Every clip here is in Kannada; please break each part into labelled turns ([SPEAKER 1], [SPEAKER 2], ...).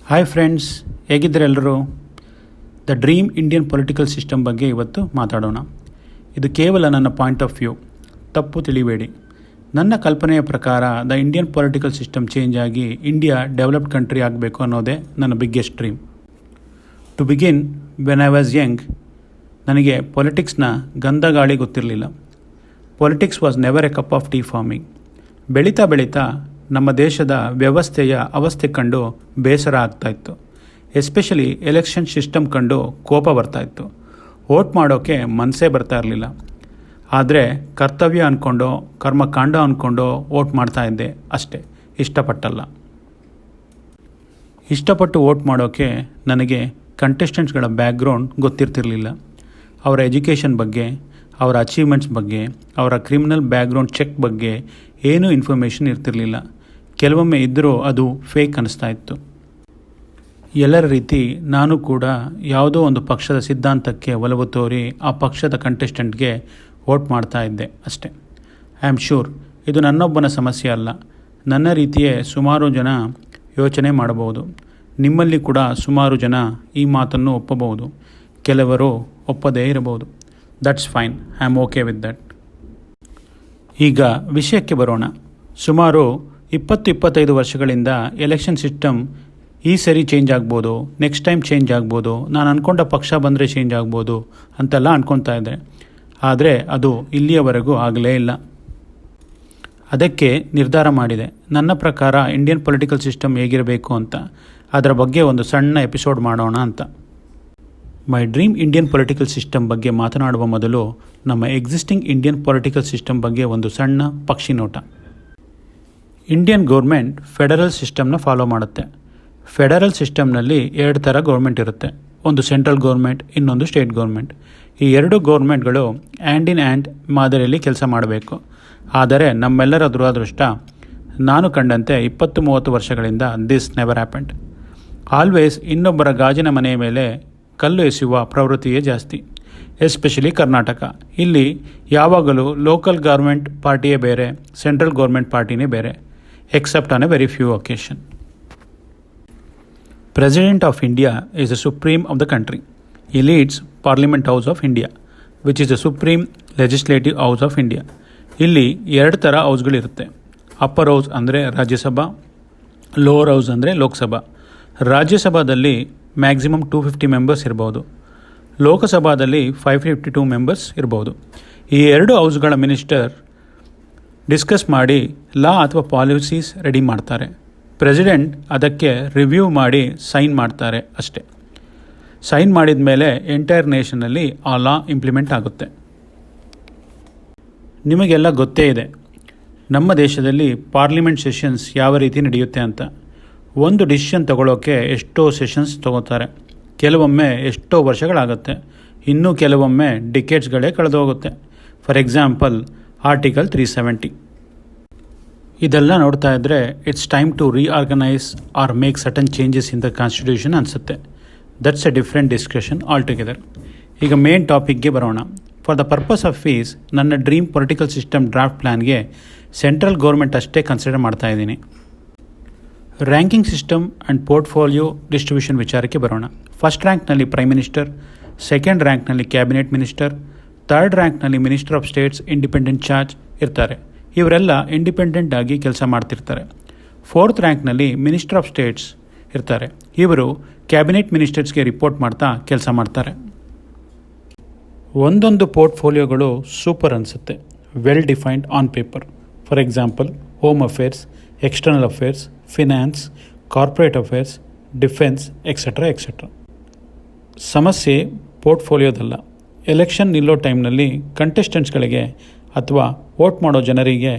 [SPEAKER 1] ಹಾಯ್ ಫ್ರೆಂಡ್ಸ್, ಹೇಗಿದ್ದರೆ ಎಲ್ಲರೂ? The dream Indian political system ಬಗ್ಗೆ ಇವತ್ತು ಮಾತಾಡೋಣ. ಇದು ಕೇವಲ ನನ್ನ ಪಾಯಿಂಟ್ ಆಫ್ ವ್ಯೂ, ತಪ್ಪು ತಿಳಿಬೇಡಿ. ನನ್ನ ಕಲ್ಪನೆಯ ಪ್ರಕಾರ the Indian political system change ಆಗಿ ಇಂಡಿಯಾ ಡೆವಲಪ್ಡ್ ಕಂಟ್ರಿ ಆಗಬೇಕು ಅನ್ನೋದೇ ನನ್ನ biggest dream. To begin, when I was young, ನನಗೆ ಪೊಲಿಟಿಕ್ಸ್ನ ಗಂಧ ಗಾಳಿ ಗೊತ್ತಿರಲಿಲ್ಲ. Politics was never a cup of tea for me. ಬೆಳೀತಾ ಬೆಳೀತಾ ನಮ್ಮ ದೇಶದ ವ್ಯವಸ್ಥೆಯ ಅವಸ್ಥೆ ಕಂಡು ಬೇಸರ ಆಗ್ತಾಯಿತ್ತು. ಎಸ್ಪೆಷಲಿ ಎಲೆಕ್ಷನ್ ಸಿಸ್ಟಮ್ ಕಂಡು ಕೋಪ ಬರ್ತಾಯಿತ್ತು. ವೋಟ್ ಮಾಡೋಕ್ಕೆ ಮನಸ್ಸೇ ಬರ್ತಾ ಇರಲಿಲ್ಲ. ಆದರೆ ಕರ್ತವ್ಯ ಅಂದ್ಕೊಂಡು, ಕರ್ಮಕಾಂಡ ಅಂದ್ಕೊಂಡು ವೋಟ್ ಮಾಡ್ತಾಯಿದ್ದೆ ಅಷ್ಟೇ, ಇಷ್ಟಪಟ್ಟು ವೋಟ್ ಮಾಡೋಕ್ಕೆ ನನಗೆ ಕಂಟೆಸ್ಟೆಂಟ್ಸ್ಗಳ ಬ್ಯಾಕ್ಗ್ರೌಂಡ್ ಗೊತ್ತಿರ್ತಿರಲಿಲ್ಲ. ಅವರ ಎಜುಕೇಷನ್ ಬಗ್ಗೆ, ಅವರ ಅಚೀವ್ಮೆಂಟ್ಸ್ ಬಗ್ಗೆ, ಅವರ ಕ್ರಿಮಿನಲ್ ಬ್ಯಾಕ್ಗ್ರೌಂಡ್ ಚೆಕ್ ಬಗ್ಗೆ ಏನೂ ಇನ್ಫಾರ್ಮೇಷನ್ ಇರ್ತಿರಲಿಲ್ಲ. ಕೆಲವೊಮ್ಮೆ ಇದ್ದರೂ ಅದು ಫೇಕ್ ಅನ್ನಿಸ್ತಾ ಇತ್ತು. ಎಲ್ಲರ ರೀತಿ ನಾನು ಕೂಡ ಯಾವುದೋ ಒಂದು ಪಕ್ಷದ ಸಿದ್ಧಾಂತಕ್ಕೆ ಒಲವು ತೋರಿ ಆ ಪಕ್ಷದ ಕಂಟೆಸ್ಟೆಂಟ್ಗೆ ವೋಟ್ ಮಾಡ್ತಾ ಇದ್ದೆ ಅಷ್ಟೆ. ಐ ಆಮ್ ಶ್ಯೂರ್ ಇದು ನನ್ನೊಬ್ಬನ ಸಮಸ್ಯೆ ಅಲ್ಲ. ನನ್ನ ರೀತಿಯೇ ಸುಮಾರು ಜನ ಯೋಚನೆ ಮಾಡಬಹುದು. ನಿಮ್ಮಲ್ಲಿ ಕೂಡ ಸುಮಾರು ಜನ ಈ ಮಾತನ್ನು ಒಪ್ಪಬಹುದು, ಕೆಲವರು ಒಪ್ಪದೇ ಇರಬಹುದು. That's fine, I am okay with that. ಈಗ ವಿಷಯಕ್ಕೆ ಬರೋಣ. ಸುಮಾರು 20-25 ವರ್ಷಗಳಿಂದ ಎಲೆಕ್ಷನ್ ಸಿಸ್ಟಮ್ ಈ ಸರಿ ಚೇಂಜ್ ಆಗ್ಬೋದು, ನೆಕ್ಸ್ಟ್ ಟೈಮ್ ಚೇಂಜ್ ಆಗ್ಬೋದು, ನಾನು ಅಂದ್ಕೊಂಡ ಪಕ್ಷ ಬಂದರೆ ಚೇಂಜ್ ಆಗ್ಬೋದು ಅಂತೆಲ್ಲ ಅಂದ್ಕೊತಾ ಇದ್ದೆ. ಆದರೆ ಅದು ಇಲ್ಲಿಯವರೆಗೂ ಆಗಲೇ ಇಲ್ಲ. ಅದಕ್ಕೆ ನಿರ್ಧಾರ ಮಾಡಿದೆ, ನನ್ನ ಪ್ರಕಾರ ಇಂಡಿಯನ್ ಪೊಲಿಟಿಕಲ್ ಸಿಸ್ಟಮ್ ಹೇಗಿರಬೇಕು ಅಂತ. ಅದರ ಬಗ್ಗೆ ಒಂದು ಸಣ್ಣ ಎಪಿಸೋಡ್ ಮಾಡೋಣ ಅಂತ. My dream Indian political system ಬಗ್ಗೆ ಮಾತನಾಡುವ ಮೊದಲು ನಮ್ಮ ಎಕ್ಸಿಸ್ಟಿಂಗ್ ಇಂಡಿಯನ್ ಪೊಲಿಟಿಕಲ್ ಸಿಸ್ಟಮ್ ಬಗ್ಗೆ ಒಂದು ಸಣ್ಣ ಪಕ್ಷಿ ನೋಟ. ಇಂಡಿಯನ್ ಗೌರ್ಮೆಂಟ್ ಫೆಡರಲ್ ಸಿಸ್ಟಮ್ನ ಫಾಲೋ ಮಾಡುತ್ತೆ. ಫೆಡರಲ್ ಸಿಸ್ಟಮ್ನಲ್ಲಿ 2 ಥರ ಗೌರ್ಮೆಂಟ್ ಇರುತ್ತೆ. ಒಂದು ಸೆಂಟ್ರಲ್ ಗೌರ್ಮೆಂಟ್, ಇನ್ನೊಂದು ಸ್ಟೇಟ್ ಗೌರ್ಮೆಂಟ್. ಈ 2 ಗೌರ್ಮೆಂಟ್ಗಳು ಹ್ಯಾಂಡ್ ಇನ್ ಹ್ಯಾಂಡ್ ಮಾದರಿಯಲ್ಲಿ ಕೆಲಸ ಮಾಡಬೇಕು. ಆದರೆ ನಮ್ಮೆಲ್ಲರ ದುರಾದೃಷ್ಟ, ನಾನು ಕಂಡಂತೆ 20-30 ವರ್ಷಗಳಿಂದ ದಿಸ್ ನೆವರ್ ಹ್ಯಾಪೆಂಡ್. ಆಲ್ವೇಸ್ ಇನ್ನೊಬ್ಬರ ಗಾಜಿನ ಮನೆಯ ಮೇಲೆ ಕಲ್ಲು ಎಸೆಯುವ ಪ್ರವೃತ್ತಿಯೇ ಜಾಸ್ತಿ, ಎಸ್ಪೆಷಲಿ ಕರ್ನಾಟಕ. ಇಲ್ಲಿ ಯಾವಾಗಲೂ ಲೋಕಲ್ ಗೌರ್ಮೆಂಟ್ ಪಾರ್ಟಿಯೇ ಬೇರೆ, ಸೆಂಟ್ರಲ್ ಗೌರ್ಮೆಂಟ್ ಪಾರ್ಟಿನೇ ಬೇರೆ, except on a very few occasions. President of India is the supreme of the country. He leads Parliament House of India, which is the supreme legislative house of India. ಇಲ್ಲಿ 2 ಥರ ಹೌಸ್ಗಳಿರುತ್ತೆ. ಅಪ್ಪರ್ ಹೌಸ್ ಅಂದರೆ ರಾಜ್ಯಸಭಾ, ಲೋವರ್ ಹೌಸ್ ಅಂದರೆ ಲೋಕಸಭಾ. ರಾಜ್ಯಸಭಾದಲ್ಲಿ ಮ್ಯಾಕ್ಸಿಮಮ್ 250 ಮೆಂಬರ್ಸ್ ಇರ್ಬೋದು, ಲೋಕಸಭಾದಲ್ಲಿ 552 ಮೆಂಬರ್ಸ್ ಇರ್ಬೋದು. ಈ 2 ಹೌಸ್ಗಳ ಮಿನಿಸ್ಟರ್ ಡಿಸ್ಕಸ್ ಮಾಡಿ ಲಾ ಅಥವಾ ಪಾಲಿಸೀಸ್ ರೆಡಿ ಮಾಡ್ತಾರೆ. ಪ್ರೆಸಿಡೆಂಟ್ ಅದಕ್ಕೆ ರಿವ್ಯೂ ಮಾಡಿ ಸೈನ್ ಮಾಡ್ತಾರೆ ಅಷ್ಟೆ. ಸೈನ್ ಮಾಡಿದ ಮೇಲೆ ಎಂಟೈರ್ ನೇಷನಲ್ಲಿ ಆ ಲಾ ಇಂಪ್ಲಿಮೆಂಟ್ ಆಗುತ್ತೆ. ನಿಮಗೆಲ್ಲ ಗೊತ್ತೇ ಇದೆ ನಮ್ಮ ದೇಶದಲ್ಲಿ ಪಾರ್ಲಿಮೆಂಟ್ ಸೆಷನ್ಸ್ ಯಾವ ರೀತಿ ನಡೆಯುತ್ತೆ ಅಂತ. ಒಂದು ಡಿಸಿಷನ್ ತಗೊಳ್ಳೋಕ್ಕೆ ಎಷ್ಟೋ ಸೆಷನ್ಸ್ ತಗೋತಾರೆ. ಕೆಲವೊಮ್ಮೆ ಎಷ್ಟೋ ವರ್ಷಗಳಾಗುತ್ತೆ, ಇನ್ನೂ ಕೆಲವೊಮ್ಮೆ ಡಿಕೇಡ್ಸ್ಗಳೇ ಕಳೆದೋಗುತ್ತೆ. For example article 370. ಇದೆಲ್ಲ ನೋಡ್ತಾ ಇದ್ದರೆ it's time to reorganise or make certain changes in the constitution ಅನಿಸುತ್ತೆ. That's a different discussion all together. ಈಗ ಮೇನ್ ಟಾಪಿಕ್ಗೆ ಬರೋಣ. For the purpose of fees, ನನ್ನ ಡ್ರೀಮ್ ಪೊಲಿಟಿಕಲ್ ಸಿಸ್ಟಮ್ ಡ್ರಾಫ್ಟ್ ಪ್ಲ್ಯಾನ್ಗೆ ಸೆಂಟ್ರಲ್ ಗೌರ್ಮೆಂಟ್ ಅಷ್ಟೇ ಕನ್ಸಿಡರ್ ಮಾಡ್ತಾ ಇದ್ದೀನಿ. Ranking system and portfolio distribution ವಿಚಾರಕ್ಕೆ ಬರೋಣ. ಫಸ್ಟ್ ರ್ಯಾಂಕ್ನಲ್ಲಿ ಪ್ರೈಮ್ ಮಿನಿಸ್ಟರ್, ಸೆಕೆಂಡ್ ರ್ಯಾಂಕ್ನಲ್ಲಿ ಕ್ಯಾಬಿನೆಟ್ ಮಿನಿಸ್ಟರ್, ಥರ್ಡ್ ರ್ಯಾಂಕ್ನಲ್ಲಿ minister of States independent charge ಇರ್ತಾರೆ. ಇವರೆಲ್ಲ ಇಂಡಿಪೆಂಡೆಂಟ್ ಆಗಿ ಕೆಲಸ ಮಾಡ್ತಿರ್ತಾರೆ. ಫೋರ್ತ್ ರ್ಯಾಂಕ್ನಲ್ಲಿ ಮಿನಿಸ್ಟರ್ ಆಫ್ ಸ್ಟೇಟ್ಸ್ ಇರ್ತಾರೆ. ಇವರು ಕ್ಯಾಬಿನೆಟ್ ಮಿನಿಸ್ಟರ್ಸ್ಗೆ ರಿಪೋರ್ಟ್ ಮಾಡ್ತಾ ಕೆಲಸ ಮಾಡ್ತಾರೆ. ಒಂದೊಂದು ಪೋರ್ಟ್ಫೋಲಿಯೋಗಳು ಸೂಪರ್ ಅನಿಸುತ್ತೆ, well defined on paper. For example home affairs, external affairs, finance, corporate affairs, defence, etcetera etcetera. ಸಮಸ್ಯೆ ಪೋರ್ಟ್ಫೋಲಿಯೋದಲ್ಲ. ಎಲೆಕ್ಷನ್ ನಿಲ್ಲೋ ಟೈಮ್ನಲ್ಲಿ ಕಂಟೆಸ್ಟೆಂಟ್ಸ್ಗಳಿಗೆ ಅಥವಾ ವೋಟ್ ಮಾಡೋ ಜನರಿಗೆ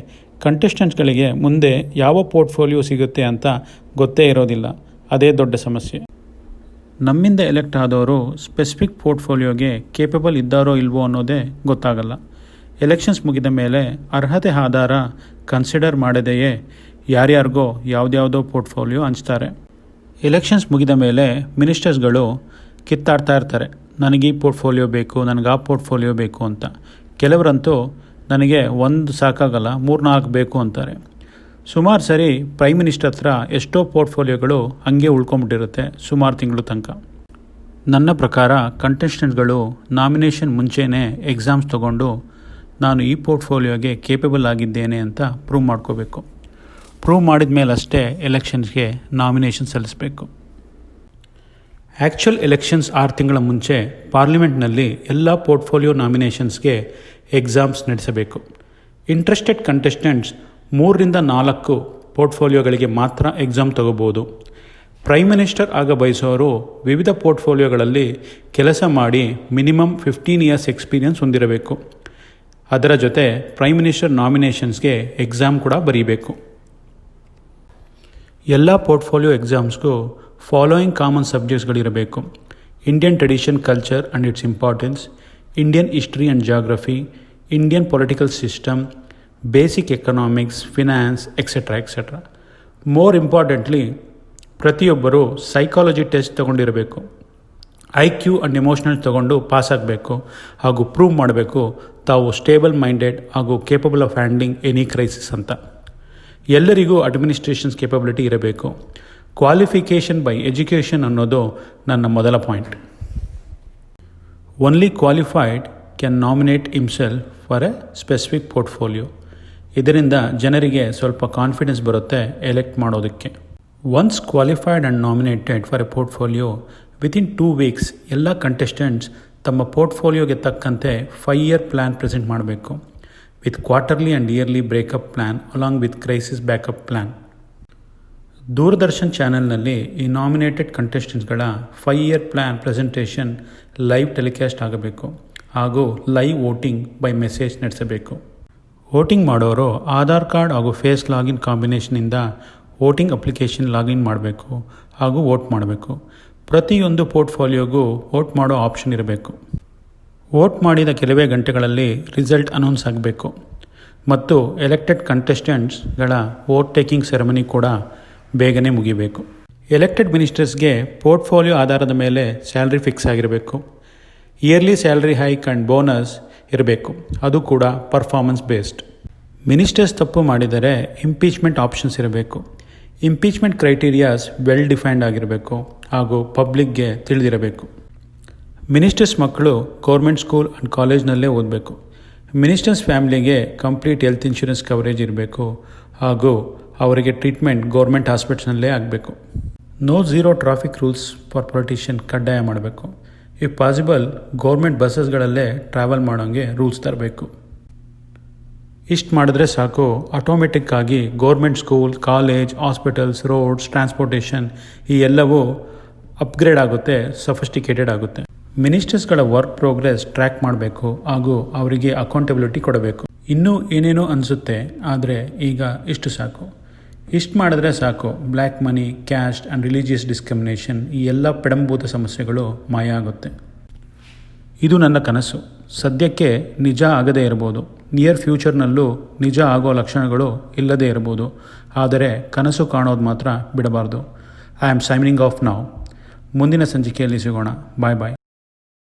[SPEAKER 1] ಕಂಟೆಸ್ಟೆಂಟ್ಸ್ಗಳಿಗೆ ಮುಂದೆ ಯಾವ ಪೋರ್ಟ್ಫೋಲಿಯೋ ಸಿಗುತ್ತೆ ಅಂತ ಗೊತ್ತೇ ಇರೋದಿಲ್ಲ. ಅದೇ ದೊಡ್ಡ ಸಮಸ್ಯೆ. ನಮ್ಮಿಂದ ಎಲೆಕ್ಟ್ ಆದವರು ಸ್ಪೆಸಿಫಿಕ್ ಪೋರ್ಟ್ಫೋಲಿಯೋಗೆ ಕೇಪಬಲ್ ಇದ್ದಾರೋ ಇಲ್ವೋ ಅನ್ನೋದೇ ಗೊತ್ತಾಗಲ್ಲ. ಎಲೆಕ್ಷನ್ಸ್ ಮುಗಿದ ಮೇಲೆ ಅರ್ಹತೆ ಆಧಾರ ಕನ್ಸಿಡರ್ ಮಾಡದೆಯೇ ಯಾರ್ಯಾರಿಗೋ ಯಾವುದ್ಯಾವುದೋ ಪೋರ್ಟ್ಫೋಲಿಯೋ ಹಂಚ್ತಾರೆ. ಎಲೆಕ್ಷನ್ಸ್ ಮುಗಿದ ಮೇಲೆ ಮಿನಿಸ್ಟರ್ಸ್ಗಳು ಕಿತ್ತಾಡ್ತಾ ಇರ್ತಾರೆ, ನನಗೆ ಈ ಪೋರ್ಟ್ಫೋಲಿಯೋ ಬೇಕು, ನನಗೆ ಆ ಪೋರ್ಟ್ಫೋಲಿಯೋ ಬೇಕು ಅಂತ. ಕೆಲವರಂತೂ ನನಗೆ 1 ಸಾಕಾಗಲ್ಲ, 3-4 ಬೇಕು ಅಂತಾರೆ. ಸುಮಾರು ಸರಿ ಪ್ರೈಮ್ ಮಿನಿಸ್ಟರ್ ಹತ್ರ ಎಷ್ಟೋ ಪೋರ್ಟ್ಫೋಲಿಯೋಗಳು ಹಂಗೆ ಉಳ್ಕೊಂಬಿಟ್ಟಿರುತ್ತೆ ಸುಮಾರು ತಿಂಗಳು ತನಕ. ನನ್ನ ಪ್ರಕಾರ ಕಂಟೆಸ್ಟೆಂಟ್ಗಳು ನಾಮಿನೇಷನ್ ಮುಂಚೆನೇ ಎಕ್ಸಾಮ್ಸ್ ತೊಗೊಂಡು ನಾನು ಈ ಪೋರ್ಟ್ಫೋಲಿಯೋಗೆ ಕೇಪಬಲ್ ಆಗಿದ್ದೇನೆ ಅಂತ ಪ್ರೂವ್ ಮಾಡ್ಕೋಬೇಕು. ಪ್ರೂವ್ ಮಾಡಿದ ಮೇಲೆ ಅಷ್ಟೇ ಎಲೆಕ್ಷನ್ಸ್ಗೆ ನಾಮಿನೇಷನ್ ಸಲ್ಲಿಸಬೇಕು. ಆ್ಯಕ್ಚುಯಲ್ ಎಲೆಕ್ಷನ್ಸ್ 6 ತಿಂಗಳ ಮುಂಚೆ ಪಾರ್ಲಿಮೆಂಟ್ನಲ್ಲಿ ಎಲ್ಲ ಪೋರ್ಟ್ಫೋಲಿಯೋ ನಾಮಿನೇಷನ್ಸ್ಗೆ ಎಕ್ಸಾಮ್ಸ್ ನಡೆಸಬೇಕು. ಇಂಟ್ರೆಸ್ಟೆಡ್ ಕಂಟೆಸ್ಟೆಂಟ್ಸ್ 3ರಿಂದ 4 ಪೋರ್ಟ್ಫೋಲಿಯೋಗಳಿಗೆ ಮಾತ್ರ ಎಕ್ಸಾಮ್ ತಗೋಬೋದು. ಪ್ರೈಮ್ ಮಿನಿಸ್ಟರ್ ಆಗ ಬಯಸೋರು ವಿವಿಧ ಪೋರ್ಟ್ಫೋಲಿಯೋಗಳಲ್ಲಿ ಕೆಲಸ ಮಾಡಿ ಮಿನಿಮಮ್ 15 ಇಯರ್ಸ್ ಎಕ್ಸ್ಪೀರಿಯನ್ಸ್ ಹೊಂದಿರಬೇಕು. ಅದರ ಜೊತೆ ಪ್ರೈಮ್ ಮಿನಿಸ್ಟರ್ ನಾಮಿನೇಷನ್ಸ್ಗೆ ಎಕ್ಸಾಮ್ ಕೂಡ ಬರೀಬೇಕು. ಎಲ್ಲ ಪೋರ್ಟ್ಫೋಲಿಯೋ ಎಕ್ಸಾಮ್ಸ್ಗೂ ಫಾಲೋಯಿಂಗ್ ಕಾಮನ್ ಸಬ್ಜೆಕ್ಟ್ಸ್ಗಳಿರಬೇಕು: Indian tradition culture and its importance, Indian history and geography, Indian political system, basic economics, finance, etcetera etcetera. More importantly ಪ್ರತಿಯೊಬ್ಬರು ಸೈಕಾಲಜಿ ಟೆಸ್ಟ್ ತೊಗೊಂಡಿರಬೇಕು. IQ ಆ್ಯಂಡ್ ಎಮೋಷ್ನಲ್ ತೊಗೊಂಡು ಪಾಸ್ ಆಗಬೇಕು ಹಾಗೂ ಪ್ರೂವ್ ಮಾಡಬೇಕು ತಾವು ಸ್ಟೇಬಲ್ ಮೈಂಡೆಡ್ ಹಾಗೂ capable of handling any crisis ಅಂತ. ಎಲ್ಲರಿಗೂ ಅಡ್ಮಿನಿಸ್ಟ್ರೇಷನ್ಸ್ ಕೇಪಬಿಲಿಟಿ ಇರಬೇಕು. ಕ್ವಾಲಿಫಿಕೇಷನ್ ಬೈ ಎಜುಕೇಷನ್ ಅನ್ನೋದು ನನ್ನ ಮೊದಲ point. Only qualified can nominate himself for A specific portfolio. ಇದರಿಂದ ಜನರಿಗೆ ಸ್ವಲ್ಪ ಕಾನ್ಫಿಡೆನ್ಸ್ ಬರುತ್ತೆ ಎಲೆಕ್ಟ್ ಮಾಡೋದಕ್ಕೆ. Once qualified and nominated for a portfolio, within 2 weeks ಎಲ್ಲ ಕಂಟೆಸ್ಟೆಂಟ್ಸ್ ತಮ್ಮ ಪೋರ್ಟ್ಫೋಲಿಯೋಗೆ ತಕ್ಕಂತೆ 5-ಇಯರ್ ಪ್ಲ್ಯಾನ್ ಪ್ರೆಸೆಂಟ್ ಮಾಡಬೇಕು, with quarterly and yearly breakup plan along with crisis backup plan. Doordarshan ಚಾನೆಲ್ನಲ್ಲಿ ಈ ನಾಮಿನೇಟೆಡ್ ಕಂಟೆಸ್ಟೆಂಟ್ಸ್ಗಳ five year plan presentation live telecast ಆಗಬೇಕು ಹಾಗೂ ಲೈವ್ ವೋಟಿಂಗ್ ಬೈ ಮೆಸೇಜ್ ನಡೆಸಬೇಕು. ವೋಟಿಂಗ್ ಮಾಡೋರು ಆಧಾರ್ ಕಾರ್ಡ್ ಹಾಗೂ ಫೇಸ್ ಲಾಗಿನ್ ಕಾಂಬಿನೇಷನಿಂದ ವೋಟಿಂಗ್ ಅಪ್ಲಿಕೇಶನ್ ಲಾಗಿನ್ ಮಾಡಬೇಕು ಹಾಗೂ ವೋಟ್ ಮಾಡಬೇಕು. ಪ್ರತಿಯೊಂದು ಪೋರ್ಟ್ಫೋಲಿಯೋಗೂ ವೋಟ್ ಮಾಡೋ ಆಪ್ಷನ್ ಇರಬೇಕು. ವೋಟ್ ಮಾಡಿದ ಕೆಲವೇ ಗಂಟೆಗಳಲ್ಲಿ ರಿಸಲ್ಟ್ ಅನೌನ್ಸ್ ಆಗಬೇಕು ಮತ್ತು ಎಲೆಕ್ಟೆಡ್ ಕಂಟೆಸ್ಟೆಂಟ್ಸ್ಗಳ ವೋಟ್ ಟೇಕಿಂಗ್ ಸೆರೆಮನಿ ಕೂಡ ಬೇಗನೆ ಮುಗಿಬೇಕು. ಎಲೆಕ್ಟೆಡ್ ಮಿನಿಸ್ಟರ್ಸ್ಗೆ ಪೋರ್ಟ್ಫೋಲಿಯೋ ಆಧಾರದ ಮೇಲೆ ಸ್ಯಾಲ್ರಿ ಫಿಕ್ಸ್ ಆಗಿರಬೇಕು. Yearly salary hike and bonus ಇರಬೇಕು, ಅದು ಕೂಡ ಪರ್ಫಾರ್ಮೆನ್ಸ್ ಬೇಸ್ಡ್. ಮಿನಿಸ್ಟರ್ಸ್ ತಪ್ಪು ಮಾಡಿದರೆ ಇಂಪೀಚ್ಮೆಂಟ್ ಆಪ್ಷನ್ಸ್ ಇರಬೇಕು. ಇಂಪೀಚ್ಮೆಂಟ್ ಕ್ರೈಟೀರಿಯಾಸ್ ವೆಲ್ ಡಿಫೈನ್ಡ್ ಆಗಿರಬೇಕು ಹಾಗೂ ಪಬ್ಲಿಕ್ಗೆ ತಿಳಿದಿರಬೇಕು. ಮಿನಿಸ್ಟರ್ಸ್ ಮಕ್ಕಳು ಗೌರ್ಮೆಂಟ್ ಸ್ಕೂಲ್ ಆ್ಯಂಡ್ ಕಾಲೇಜ್ನಲ್ಲೇ ಓದಬೇಕು. ಮಿನಿಸ್ಟರ್ಸ್ ಫ್ಯಾಮಿಲಿಗೆ ಕಂಪ್ಲೀಟ್ ಹೆಲ್ತ್ ಇನ್ಶೂರೆನ್ಸ್ ಕವರೇಜ್ ಇರಬೇಕು ಹಾಗೂ ಅವರಿಗೆ ಟ್ರೀಟ್ಮೆಂಟ್ ಗೌರ್ಮೆಂಟ್ ಹಾಸ್ಪಿಟಲ್ನಲ್ಲೇ ಆಗಬೇಕು. No zero traffic rules for politician ಕಡ್ಡಾಯ ಮಾಡಬೇಕು. ಇಫ್ ಪಾಸಿಬಲ್ ಗೌರ್ಮೆಂಟ್ ಬಸ್ಸಸ್ಗಳಲ್ಲೇ ಟ್ರಾವೆಲ್ ಮಾಡೋಂಗೆ ರೂಲ್ಸ್ ತರಬೇಕು. ಇಷ್ಟು ಮಾಡಿದ್ರೆ ಸಾಕು, ಆಟೋಮೆಟಿಕ್ ಆಗಿ government school, college, hospitals, roads, transportation ಈ ಎಲ್ಲವೂ ಅಪ್ಗ್ರೇಡ್ ಆಗುತ್ತೆ, ಸಫಿಸ್ಟಿಕೇಟೆಡ್ ಆಗುತ್ತೆ. ಮಿನಿಸ್ಟರ್ಸ್ಗಳ ವರ್ಕ್ ಪ್ರೋಗ್ರೆಸ್ ಟ್ರ್ಯಾಕ್ ಮಾಡಬೇಕು ಹಾಗೂ ಅವರಿಗೆ ಅಕೌಂಟಬಿಲಿಟಿ ಕೊಡಬೇಕು. ಇನ್ನೂ ಏನೇನೋ ಅನಿಸುತ್ತೆ, ಆದರೆ ಈಗ ಇಷ್ಟು ಸಾಕು. ಇಷ್ಟು ಮಾಡಿದ್ರೆ ಸಾಕು, black money, caste and religious discrimination ಈ ಎಲ್ಲ ಪೆಡಂಭೂತ ಸಮಸ್ಯೆಗಳು ಮಾಯ ಆಗುತ್ತೆ. ಇದು ನನ್ನ ಕನಸು. ಸದ್ಯಕ್ಕೆ ನಿಜ ಆಗದೇ ಇರ್ಬೋದು, ನಿಯರ್ ಫ್ಯೂಚರ್ನಲ್ಲೂ ನಿಜ ಆಗೋ ಲಕ್ಷಣಗಳು ಇಲ್ಲದೇ ಇರ್ಬೋದು, ಆದರೆ ಕನಸು ಕಾಣೋದು ಮಾತ್ರ ಬಿಡಬಾರ್ದು. I am signing off now. ಮುಂದಿನ ಸಂಚಿಕೆಯಲ್ಲಿ ಸಿಗೋಣ. ಬಾಯ್ ಬಾಯ್.